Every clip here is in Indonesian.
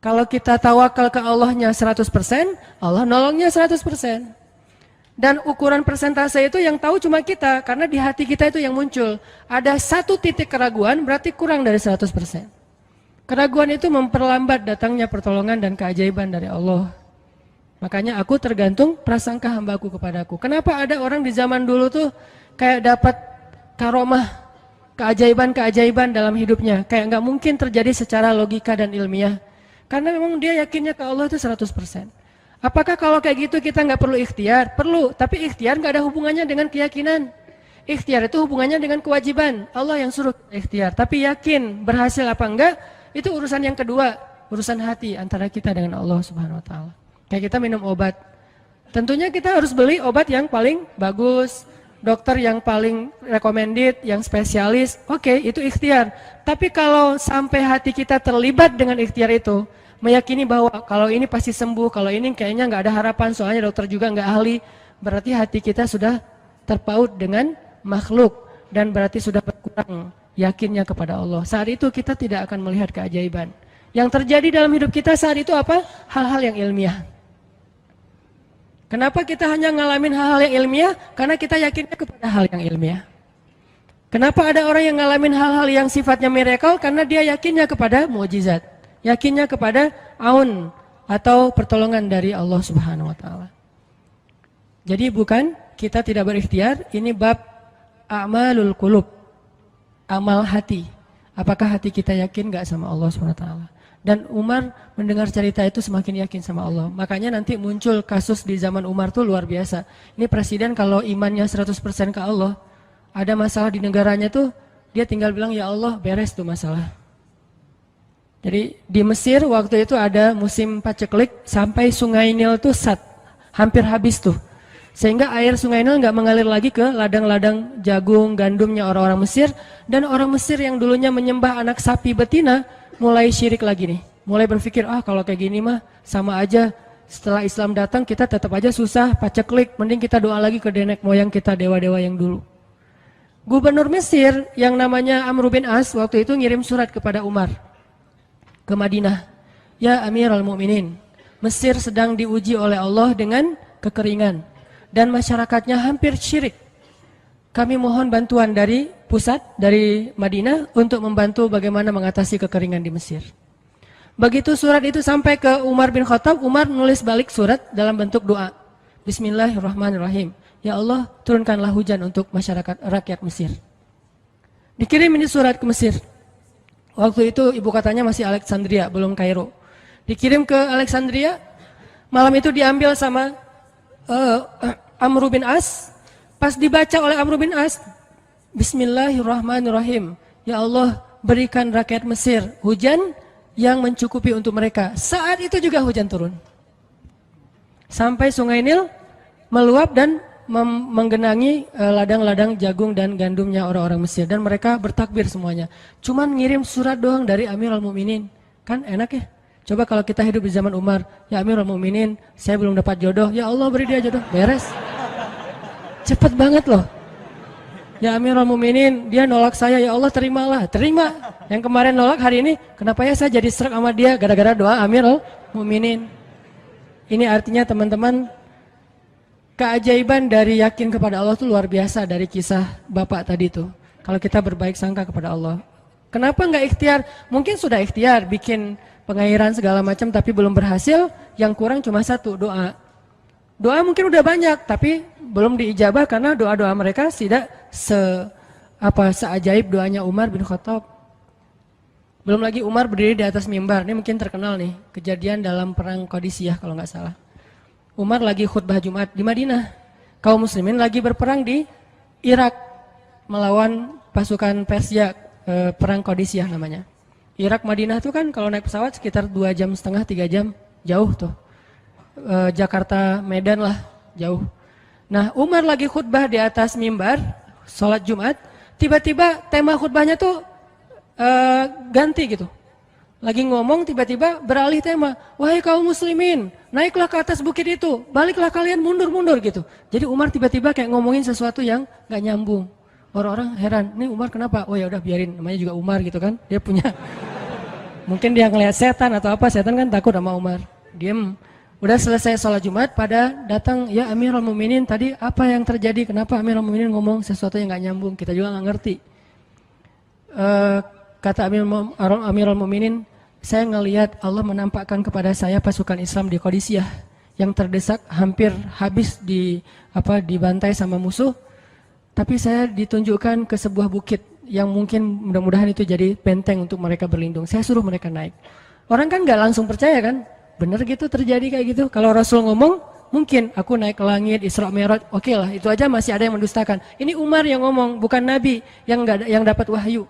Kalau kita tawakal ke Allahnya 100%, Allah nolongnya 100%. Dan ukuran persentase itu yang tahu cuma kita, karena di hati kita itu yang muncul. Ada satu titik keraguan, berarti kurang dari 100%. Keraguan itu memperlambat datangnya pertolongan dan keajaiban dari Allah. Makanya aku tergantung prasangka hambaku kepadaku. Kenapa ada orang di zaman dulu tuh kayak dapat karomah, keajaiban-keajaiban dalam hidupnya. Kayak nggak mungkin terjadi secara logika dan ilmiah. Karena memang dia yakinnya ke Allah itu 100%. Apakah kalau kayak gitu kita nggak perlu ikhtiar? Perlu, tapi ikhtiar nggak ada hubungannya dengan keyakinan. Ikhtiar itu hubungannya dengan kewajiban. Allah yang suruh ikhtiar, tapi yakin berhasil apa enggak, itu urusan yang kedua, urusan hati antara kita dengan Allah Subhanahu wa taala. Kayak kita minum obat. Tentunya kita harus beli obat yang paling bagus, dokter yang paling recommended, yang spesialis. Oke, itu ikhtiar. Tapi kalau sampai hati kita terlibat dengan ikhtiar itu, meyakini bahwa kalau ini pasti sembuh, kalau ini kayaknya nggak ada harapan, soalnya dokter juga nggak ahli, berarti hati kita sudah terpaut dengan makhluk dan berarti sudah berkurang yakinnya kepada Allah. Saat itu kita tidak akan melihat keajaiban. Yang terjadi dalam hidup kita saat itu apa? Hal-hal yang ilmiah. Kenapa kita hanya ngalamin hal-hal yang ilmiah? Karena kita yakinnya kepada hal yang ilmiah. Kenapa ada orang yang ngalamin hal-hal yang sifatnya miracle? Karena dia yakinnya kepada mukjizat. Yakinnya kepada aun atau pertolongan dari Allah Subhanahu wa taala. Jadi bukan kita tidak berikhtiar, ini bab a'malul qulub. Amal hati. Apakah hati kita yakin enggak sama Allah Subhanahu wa taala? Dan Umar mendengar cerita itu semakin yakin sama Allah. Makanya nanti muncul kasus di zaman Umar tuh luar biasa. Ini presiden kalau imannya 100% ke Allah, ada masalah di negaranya tuh dia tinggal bilang ya Allah beres tuh masalah. Jadi di Mesir waktu itu ada musim paceklik sampai sungai Nil tuh hampir habis tuh. Sehingga air sungai Nil nggak mengalir lagi ke ladang-ladang jagung, gandumnya orang-orang Mesir. Dan orang Mesir yang dulunya menyembah anak sapi betina mulai syirik lagi nih. Mulai berpikir, kalau kayak gini mah sama aja. Setelah Islam datang kita tetap aja susah, paceklik. Mending kita doa lagi ke nenek moyang kita, dewa-dewa yang dulu. Gubernur Mesir yang namanya Amr bin As waktu itu ngirim surat kepada Umar ke Madinah. Ya Amirul Mukminin, Mesir sedang diuji oleh Allah dengan kekeringan dan masyarakatnya hampir syirik. Kami mohon bantuan dari pusat, dari Madinah untuk membantu bagaimana mengatasi kekeringan di Mesir. Begitu surat itu sampai ke Umar bin Khattab, Umar nulis balik surat dalam bentuk doa. Bismillahirrahmanirrahim. Ya Allah, turunkanlah hujan untuk masyarakat rakyat Mesir. Dikirim ini surat ke Mesir. Waktu itu ibu katanya masih Alexandria, belum Kairo. Dikirim ke Alexandria, malam itu diambil sama Amr bin As. Pas dibaca oleh Amr bin As, Bismillahirrahmanirrahim. Ya Allah, berikan rakyat Mesir hujan yang mencukupi untuk mereka. Saat itu juga hujan turun. Sampai sungai Nil meluap dan menggenangi ladang-ladang jagung dan gandumnya orang-orang Mesir. Dan mereka bertakbir semuanya. Cuman ngirim surat doang dari Amirul Mukminin. Kan enak ya? Coba kalau kita hidup di zaman Umar. Ya Amirul Mukminin, saya belum dapat jodoh. Ya Allah beri dia jodoh. Beres. Cepet banget loh. Ya Amirul Mukminin, dia nolak saya. Ya Allah terimalah. Terima. Yang kemarin nolak hari ini. Kenapa ya saya jadi serak sama dia? Gara-gara doa Amirul Mukminin. Ini artinya teman-teman, keajaiban dari yakin kepada Allah itu luar biasa dari kisah bapak tadi tuh. Kalau kita berbaik sangka kepada Allah. Kenapa nggak ikhtiar? Mungkin sudah ikhtiar, bikin pengairan segala macam tapi belum berhasil. Yang kurang cuma satu, doa. Doa mungkin udah banyak tapi belum diijabah karena doa-doa mereka tidak seajaib doanya Umar bin Khattab. Belum lagi Umar berdiri di atas mimbar. Ini mungkin terkenal nih, kejadian dalam perang Qadisiyah kalau nggak salah. Umar lagi khutbah Jumat di Madinah. Kaum muslimin lagi berperang di Irak melawan pasukan Persia, perang Qadisiyah namanya. Irak Madinah itu kan kalau naik pesawat sekitar 2,5 jam, 3 jam, jauh tuh. Jakarta Medan lah, jauh. Nah, Umar lagi khutbah di atas mimbar, sholat Jumat, tiba-tiba tema khutbahnya tuh ganti gitu. Lagi ngomong tiba-tiba beralih tema. Wahai kaum muslimin, naiklah ke atas bukit itu, baliklah kalian mundur-mundur gitu. Jadi Umar tiba-tiba kayak ngomongin sesuatu yang gak nyambung. Orang-orang heran, ini Umar kenapa? Oh ya udah biarin, namanya juga Umar gitu kan. Dia punya Mungkin dia ngelihat setan atau apa, setan kan takut sama Umar. Diem. Udah selesai sholat Jumat, pada datang, ya Amirul Mukminin, tadi apa yang terjadi? Kenapa Amirul Mukminin ngomong sesuatu yang nggak nyambung? Kita juga nggak ngerti. Kata Amirul Mukminin, saya ngelihat Allah menampakkan kepada saya pasukan Islam di Qadisiyah yang terdesak, hampir habis dibantai sama musuh. Tapi saya ditunjukkan ke sebuah bukit yang mungkin mudah-mudahan itu jadi benteng untuk mereka berlindung. Saya suruh mereka naik. Orang kan nggak langsung percaya kan? Bener gitu terjadi kayak gitu. Kalau Rasul ngomong, mungkin aku naik ke langit, Isra Mi'raj, oke lah, itu aja masih ada yang mendustakan. Ini Umar yang ngomong, bukan Nabi yang dapat wahyu.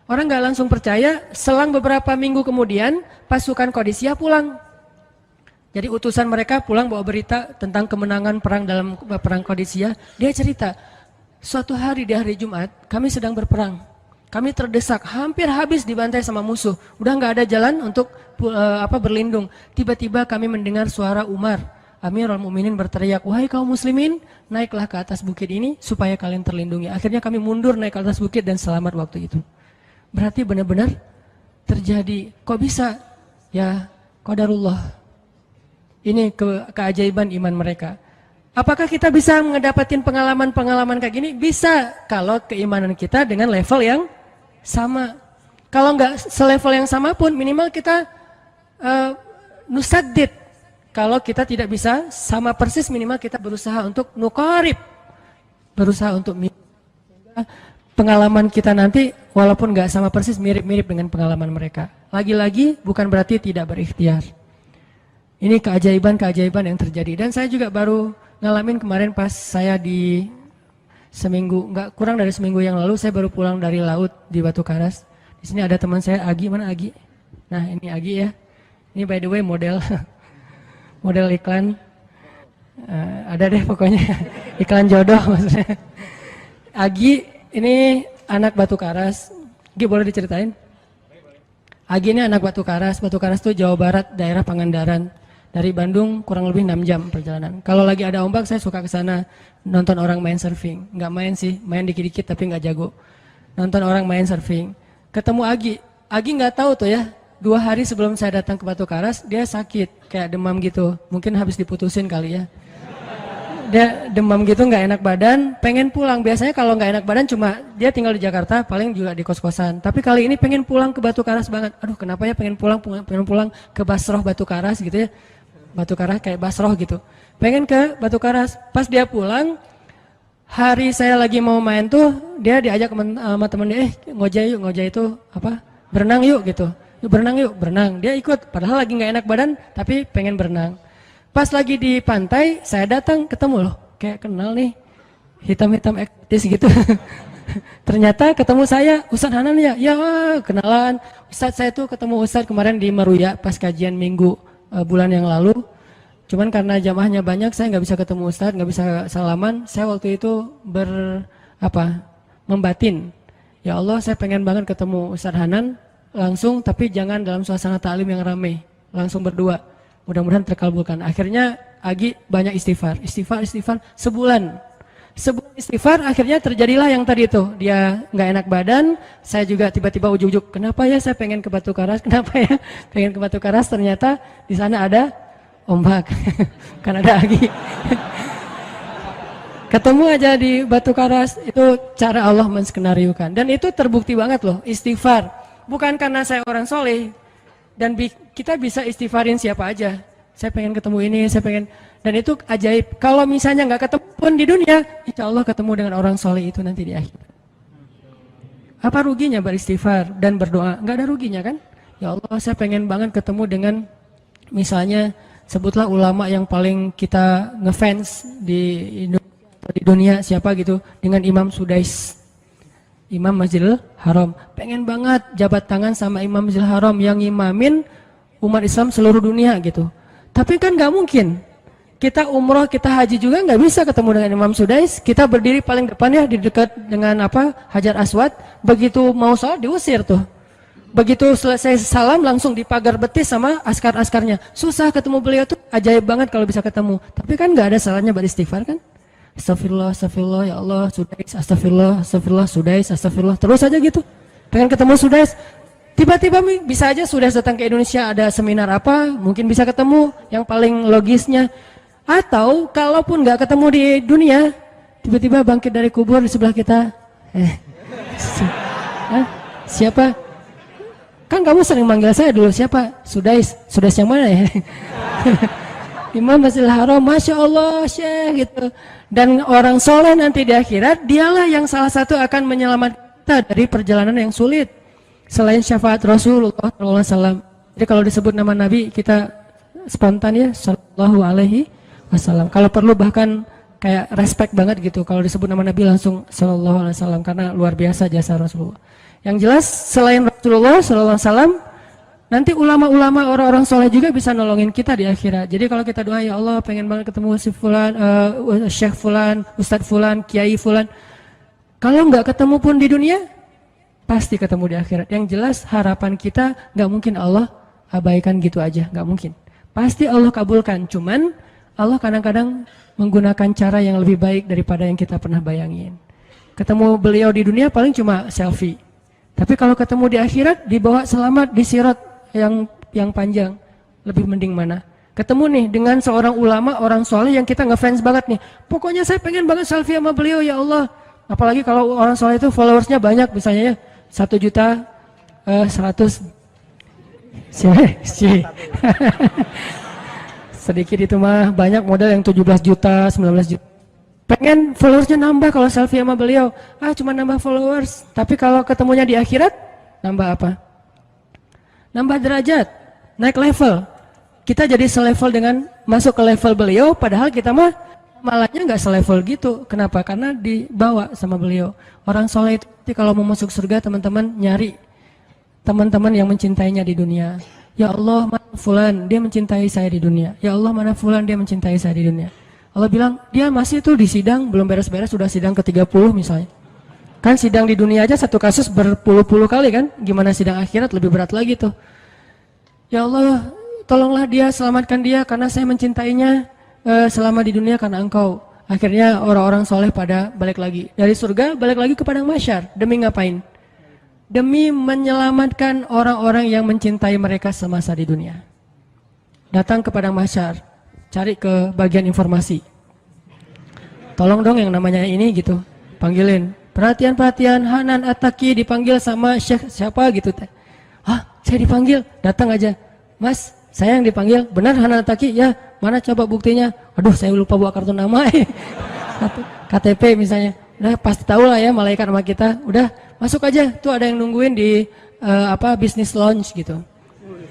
Orang nggak langsung percaya. Selang beberapa minggu kemudian, pasukan Qadisiyah pulang. Jadi utusan mereka pulang bawa berita tentang kemenangan perang dalam perang Qadisiyah. Dia cerita, suatu hari di hari Jumat, kami sedang berperang. Kami terdesak, hampir habis dibantai sama musuh. Udah nggak ada jalan untuk berlindung. Tiba-tiba kami mendengar suara Umar. Amirul Mukminin berteriak, wahai kaum muslimin, naiklah ke atas bukit ini supaya kalian terlindungi. Akhirnya kami mundur naik ke atas bukit dan selamat waktu itu. Berarti benar-benar terjadi. Kok bisa? Ya, qadarullah. Ini keajaiban iman mereka. Apakah kita bisa mendapatkan pengalaman-pengalaman kayak gini? Bisa, kalau keimanan kita dengan level yang sama. Kalau nggak selevel yang sama pun, minimal kita nusaddid. Kalau kita tidak bisa sama persis, minimal kita berusaha untuk nuqarib. Berusaha untuk pengalaman kita nanti, walaupun nggak sama persis, mirip-mirip dengan pengalaman mereka. Lagi-lagi, bukan berarti tidak berikhtiar. Ini keajaiban-keajaiban yang terjadi. Dan saya juga baru ngalamin kemarin pas saya di seminggu, nggak kurang dari seminggu yang lalu, saya baru pulang dari laut di Batu Karas. Di sini ada teman saya, Agi. Mana Agi? Nah, ini Agi ya. Ini by the way model model iklan. Ada deh pokoknya iklan jodoh maksudnya. Agi ini anak Batu Karas. Agi boleh diceritain? Agi ini anak Batu Karas. Batu Karas itu Jawa Barat, daerah Pangandaran. Dari Bandung kurang lebih 6 jam perjalanan. Kalau lagi ada ombak saya suka ke sana nonton orang main surfing. Nggak main sih, main dikit-dikit tapi nggak jago. Nonton orang main surfing. Ketemu Agi. Agi nggak tahu tuh ya. 2 hari sebelum saya datang ke Batu Karas, dia sakit, kayak demam gitu. Mungkin habis diputusin kali ya. Dia demam gitu, nggak enak badan, pengen pulang. Biasanya kalau nggak enak badan cuma dia tinggal di Jakarta, paling juga di kos-kosan. Tapi kali ini pengen pulang ke Batu Karas banget. Aduh, kenapa ya pengen pulang ke Basroh Batu Karas gitu ya. Batu Karas kayak Basroh gitu. Pengen ke Batu Karas. Pas dia pulang, hari saya lagi mau main tuh, dia diajak sama temen dia, ngojek itu apa? Berenang yuk gitu. Yuk berenang yuk, berenang. Dia ikut, padahal lagi nggak enak badan, tapi pengen berenang. Pas lagi di pantai, saya datang ketemu loh, kayak kenal nih, hitam-hitam ektis gitu. Ternyata ketemu saya, Ustadz Hanan ya, ya kenalan. Ustadz saya tuh ketemu Ustadz kemarin di Meruya pas kajian minggu bulan yang lalu. Cuman karena jamaahnya banyak, saya nggak bisa ketemu Ustadz, nggak bisa salaman. Saya waktu itu membatin. Ya Allah, saya pengen banget ketemu Ustadz Hanan langsung, tapi jangan dalam suasana ta'lim yang ramai, langsung berdua. Mudah-mudahan terkabulkan. Akhirnya Agi banyak istighfar sebulan istighfar, akhirnya terjadilah yang tadi itu. Dia nggak enak badan, saya juga tiba-tiba ujuk-ujuk, kenapa ya saya pengen ke Batu Karas, kenapa ya pengen ke Batu Karas, ternyata di sana ada ombak, kan ada Agi. Ketemu aja di Batu Karas, itu cara Allah menskenariokan. Dan itu terbukti banget loh, istighfar. Bukan karena saya orang soleh, dan kita bisa istighfarin siapa aja. Saya pengen ketemu ini, saya pengen, dan itu ajaib. Kalau misalnya nggak ketemu pun di dunia, insya Allah ketemu dengan orang soleh itu nanti di akhir. Apa ruginya beristighfar dan berdoa? Nggak ada ruginya kan? Ya Allah, saya pengen banget ketemu dengan, misalnya sebutlah ulama yang paling kita ngefans di dunia siapa gitu, dengan Imam Sudais, Imam Masjidil Haram. Pengen banget jabat tangan sama Imam Masjidil Haram yang imamin umat Islam seluruh dunia gitu. Tapi kan nggak mungkin. Kita umroh, kita haji juga nggak bisa ketemu dengan Imam Sudais. Kita berdiri paling depan ya, di dekat dengan Hajar Aswad. Begitu mau sholat diusir tuh. Begitu selesai salam langsung dipagar betis sama askar-askarnya. Susah ketemu beliau tuh, ajaib banget kalau bisa ketemu. Tapi kan nggak ada salahnya beristighfar kan? Astagfirullah, astagfirullah, ya Allah, Sudais, astagfirullah, astagfirullah, Sudais, astagfirullah. Terus aja gitu. Pengen ketemu Sudais. Tiba-tiba bisa aja sudah datang ke Indonesia, ada seminar apa, mungkin bisa ketemu yang paling logisnya. Atau kalaupun nggak ketemu di dunia, tiba-tiba bangkit dari kubur di sebelah kita. Siapa? Kan kamu sering manggil saya dulu, siapa? Sudais yang mana ya? Imam Masjidil Haram, Masya Allah Syekh gitu. Dan orang soleh nanti di akhirat, dialah yang salah satu akan menyelamatkan kita dari perjalanan yang sulit. Selain syafaat Rasulullah SAW. Jadi kalau disebut nama Nabi, kita spontan ya, Sallallahu Alaihi Wasallam. Kalau perlu bahkan kayak respect banget gitu. Kalau disebut nama Nabi langsung Sallallahu Alaihi Wasallam, karena luar biasa jasa Rasulullah. Yang jelas selain Rasulullah Sallallahu Alaihi Wasallam, nanti ulama-ulama orang-orang soleh juga bisa nolongin kita di akhirat. Jadi kalau kita doa, ya Allah pengen banget ketemu si Fulan, Syekh Fulan, Ustadz Fulan, Kiai Fulan. Kalau nggak ketemu pun di dunia, pasti ketemu di akhirat. Yang jelas harapan kita nggak mungkin Allah abaikan gitu aja, nggak mungkin. Pasti Allah kabulkan. Cuman Allah kadang-kadang menggunakan cara yang lebih baik daripada yang kita pernah bayangin. Ketemu beliau di dunia paling cuma selfie. Tapi kalau ketemu di akhirat, dibawa selamat di sirat yang panjang, lebih mending mana? Ketemu nih dengan seorang ulama, orang soleh yang kita ngefans banget nih. Pokoknya saya pengen banget selfie sama beliau, ya Allah. Apalagi kalau orang soleh itu followersnya banyak, misalnya ya 1.100.000. Sedikit itu mah, banyak model yang 17 juta, 19 juta. Pengen followersnya nambah kalau selfie sama beliau. Cuma nambah followers. Tapi kalau ketemunya di akhirat, nambah apa? Nambah derajat, naik level. Kita jadi selevel dengan masuk ke level beliau, padahal kita mah malahnya nggak selevel gitu. Kenapa? Karena dibawa sama beliau. Orang soleh itu kalau mau masuk surga, teman-teman nyari teman-teman yang mencintainya di dunia. Ya Allah, mana fulan, dia mencintai saya di dunia. Ya Allah, mana fulan, dia mencintai saya di dunia. Allah bilang, dia masih tuh di sidang, belum beres-beres, sudah sidang ke-30 misalnya. Kan sidang di dunia aja satu kasus berpuluh-puluh kali kan, gimana sidang akhirat lebih berat lagi tuh. Ya Allah, tolonglah dia, selamatkan dia, karena saya mencintainya selama di dunia karena engkau. Akhirnya orang-orang soleh pada balik lagi. Dari surga balik lagi ke padang mahsyar. Demi ngapain? Demi menyelamatkan orang-orang yang mencintai mereka semasa di dunia. Datang ke padang mahsyar, cari ke bagian informasi. Tolong dong yang namanya ini gitu, panggilin. Perhatian-perhatian, Hanan At-Taqi dipanggil sama Syekh siapa gitu. Saya dipanggil, datang aja. Mas, saya yang dipanggil, benar Hanan At-Taqi? Ya, mana coba buktinya? Aduh, saya lupa bawa kartu nama. KTP misalnya. Udah pasti tahu lah ya malaikat sama kita. Udah masuk aja. Tuh ada yang nungguin di business lounge gitu.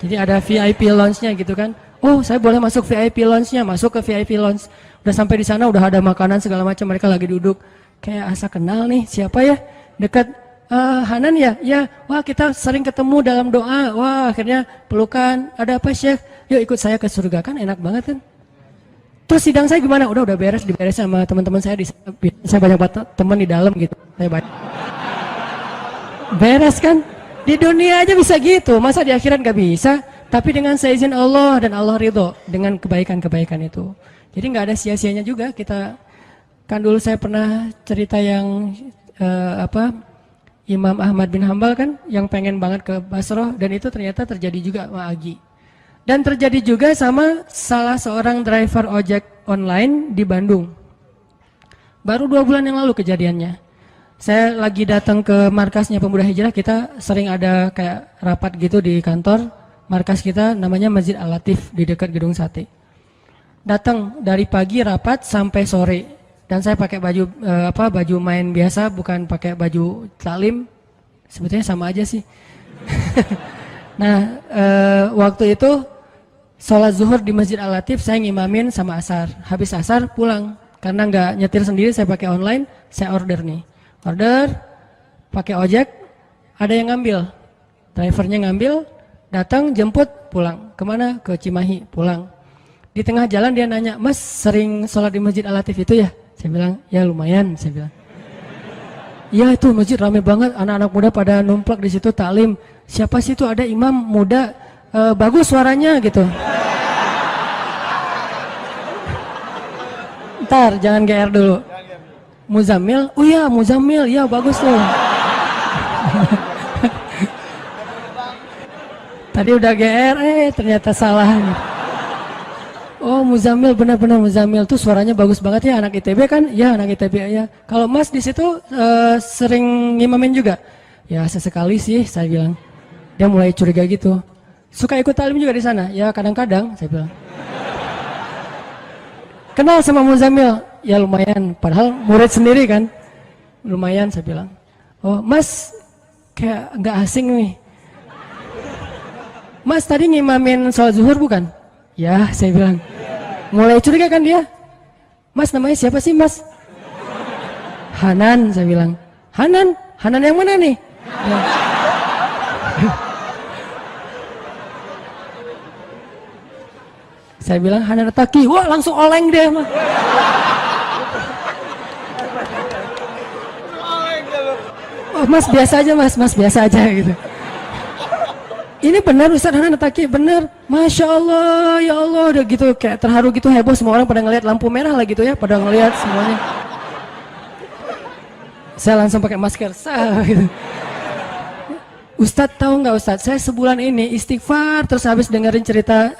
Jadi ada VIP lounge-nya gitu kan. Oh, saya boleh masuk VIP lounge-nya, masuk ke VIP lounge. Udah sampai di sana udah ada makanan segala macam, mereka lagi duduk. Kayak asa kenal nih, siapa ya? Dekat Hanan ya? Ya, wah kita sering ketemu dalam doa. Wah, akhirnya pelukan. Ada apa, Syekh? Yuk ikut saya ke surga, kan enak banget kan? Terus sidang saya gimana? Udah diberes sama teman-teman saya saya banyak teman di dalam gitu. Saya banyak. Beres kan? Di dunia aja bisa gitu, masa di akhirat gak bisa? Tapi dengan seizin Allah dan Allah ridho dengan kebaikan-kebaikan itu. Jadi nggak ada sia-sianya juga kita. Kan dulu saya pernah cerita yang Imam Ahmad bin Hambal kan yang pengen banget ke Basrah, dan itu ternyata terjadi juga sama Agi. Dan terjadi juga sama salah seorang driver ojek online di Bandung. Baru 2 bulan yang lalu kejadiannya. Saya lagi datang ke markasnya Pemuda Hijrah, kita sering ada kayak rapat gitu di kantor. Markas kita namanya Masjid Al-Latif di dekat Gedung Sate. Datang dari pagi rapat sampai sore. Dan saya pakai baju baju main biasa, bukan pakai baju taklim. Sebetulnya sama aja sih. Nah, waktu itu sholat zuhur di Masjid Al-Latif, saya ngimamin sama asar. Habis asar pulang, karena nggak nyetir sendiri, saya pakai online, saya order nih. Order, pakai ojek, ada yang ngambil. Drivernya ngambil, datang, jemput, pulang. Kemana? Ke Cimahi, pulang. Di tengah jalan dia nanya, Mas sering sholat di Masjid Al-Latif itu ya? Saya bilang, ya lumayan, saya bilang. Iya itu masjid rame banget, anak-anak muda pada numplak di situ taklim. Siapa sih itu, ada imam muda, bagus suaranya gitu. Ntar jangan GR dulu. Muzammil, oh iya Muzammil, ya bagus tuh. Tadi udah GR, ternyata salah. Oh Muzamil, benar-benar Muzamil tuh suaranya bagus banget ya, anak ITB kan? Ya anak ITB ya. Kalau Mas di situ sering ngimamin juga? Ya sesekali sih saya bilang. Dia mulai curiga gitu. Suka ikut talim juga di sana? Ya kadang-kadang saya bilang. Kenal sama Muzamil? Ya lumayan, padahal murid sendiri kan. Lumayan saya bilang. Oh Mas kayak nggak asing nih. Mas tadi ngimamin sholat zuhur bukan? Ya saya bilang. Mulai curiga kan dia. Mas namanya siapa sih Mas? Hanan saya bilang. Hanan? Hanan yang mana nih? Ya. Saya bilang Hanan Taki. Wah langsung oleng deh mah. Oh, Mas biasa aja Mas biasa aja gitu. Ini benar Ustaz Hanan Taki, benar. Masya Allah, ya Allah, udah gitu kayak terharu gitu, heboh, semua orang pada ngelihat lampu merah lah gitu ya, pada ngelihat semuanya. Saya langsung pakai masker, gitu. Ustadz tahu nggak Ustadz, saya sebulan ini istighfar terus habis dengerin cerita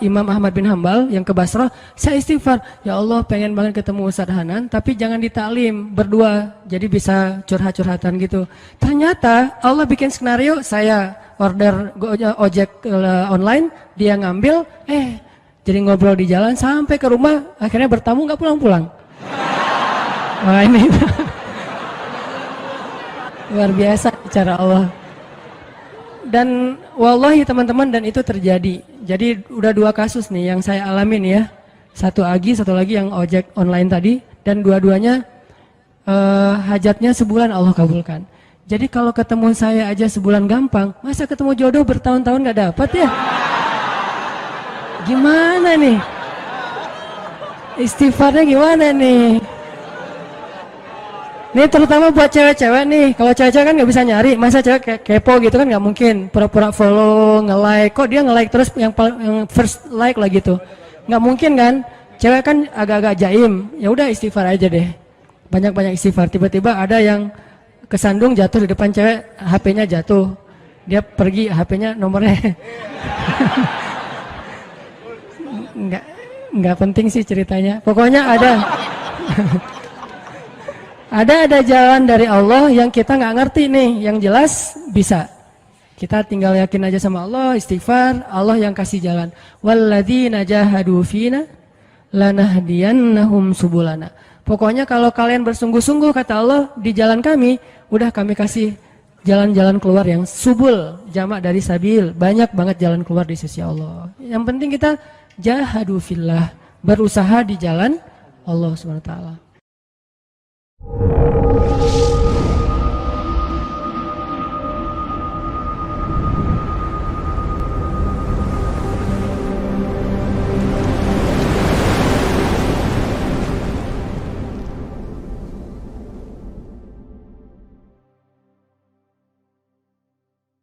Imam Ahmad bin Hambal yang ke Basrah, saya istighfar, ya Allah pengen banget ketemu Ustadz Hanan, tapi jangan ditaklim berdua, jadi bisa curhat-curhatan gitu. Ternyata Allah bikin skenario, saya order ojek online, dia ngambil, jadi ngobrol di jalan sampai ke rumah, akhirnya bertamu nggak pulang-pulang. Wah ini luar biasa cara Allah. Dan wallahi teman-teman, dan itu terjadi. Jadi udah 2 kasus nih yang saya alamin ya. Satu lagi yang ojek online tadi, dan dua-duanya hajatnya sebulan Allah kabulkan. Jadi kalau ketemu saya aja sebulan gampang, masa ketemu jodoh bertahun-tahun gak dapat ya? Gimana nih? Istighfarnya gimana nih? Ini terutama buat cewek-cewek nih. Kalau cewek-cewek kan nggak bisa nyari, masa cewek kepo gitu kan nggak mungkin. Pura-pura follow, nge-like. Kok dia nge-like terus yang first like lah gitu? Nggak mungkin kan? Cewek kan agak-agak jaim. Ya udah istighfar aja deh. Banyak-banyak istighfar. Tiba-tiba ada yang kesandung jatuh di depan cewek, HP-nya jatuh. Dia pergi, HP-nya nomornya. Nggak penting sih ceritanya. Pokoknya ada. Ada jalan dari Allah yang kita nggak ngerti nih, yang jelas bisa. Kita tinggal yakin aja sama Allah, istighfar, Allah yang kasih jalan. Walladzina jahadu fina lanahdiyannahum subulana. Pokoknya kalau kalian bersungguh-sungguh kata Allah di jalan kami, udah kami kasih jalan-jalan keluar yang subul, jamak dari sabil, banyak banget jalan keluar di sisi Allah. Yang penting kita jahadu fillah, berusaha di jalan Allah Subhanahu wa taala.